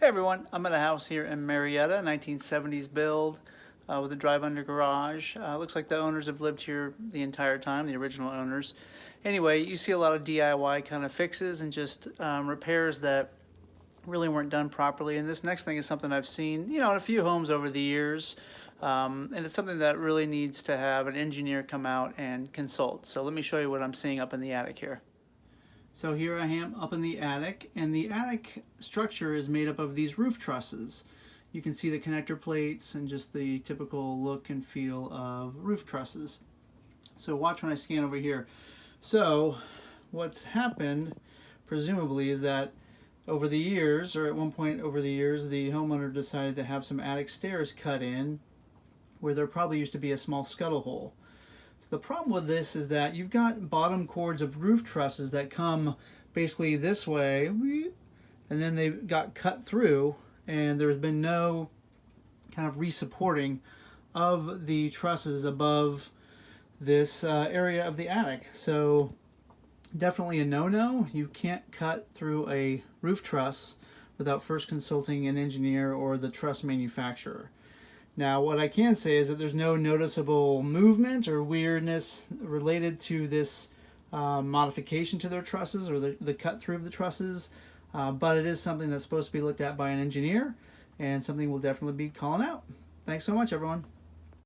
Hey everyone, I'm at a house here in Marietta, 1970s build with a drive-under garage. Looks like the owners have lived here the entire time, the original owners. Anyway, you see a lot of DIY kind of fixes and just repairs that really weren't done properly. And this next thing is something I've seen, in a few homes over the years. And it's something that really needs to have an engineer come out and consult. So let me show you what I'm seeing up in the attic here. So here I am up in the attic, and the attic structure is made up of these roof trusses. You can see the connector plates and just the typical look and feel of roof trusses. So watch when I scan over here. So what's happened, presumably, is that over the years, or at one point over the years, the homeowner decided to have some attic stairs cut in where there probably used to be a small scuttle hole. The problem with this is that you've got bottom cords of roof trusses that come basically this way, and then they got cut through, and there's been no kind of resupporting of the trusses above this area of the attic. So definitely a no-no. You can't cut through a roof truss without first consulting an engineer or the truss manufacturer. Now, what I can say is that there's no noticeable movement or weirdness related to this modification to their trusses or the cut through of the trusses, but it is something that's supposed to be looked at by an engineer and something we'll definitely be calling out. Thanks so much, everyone.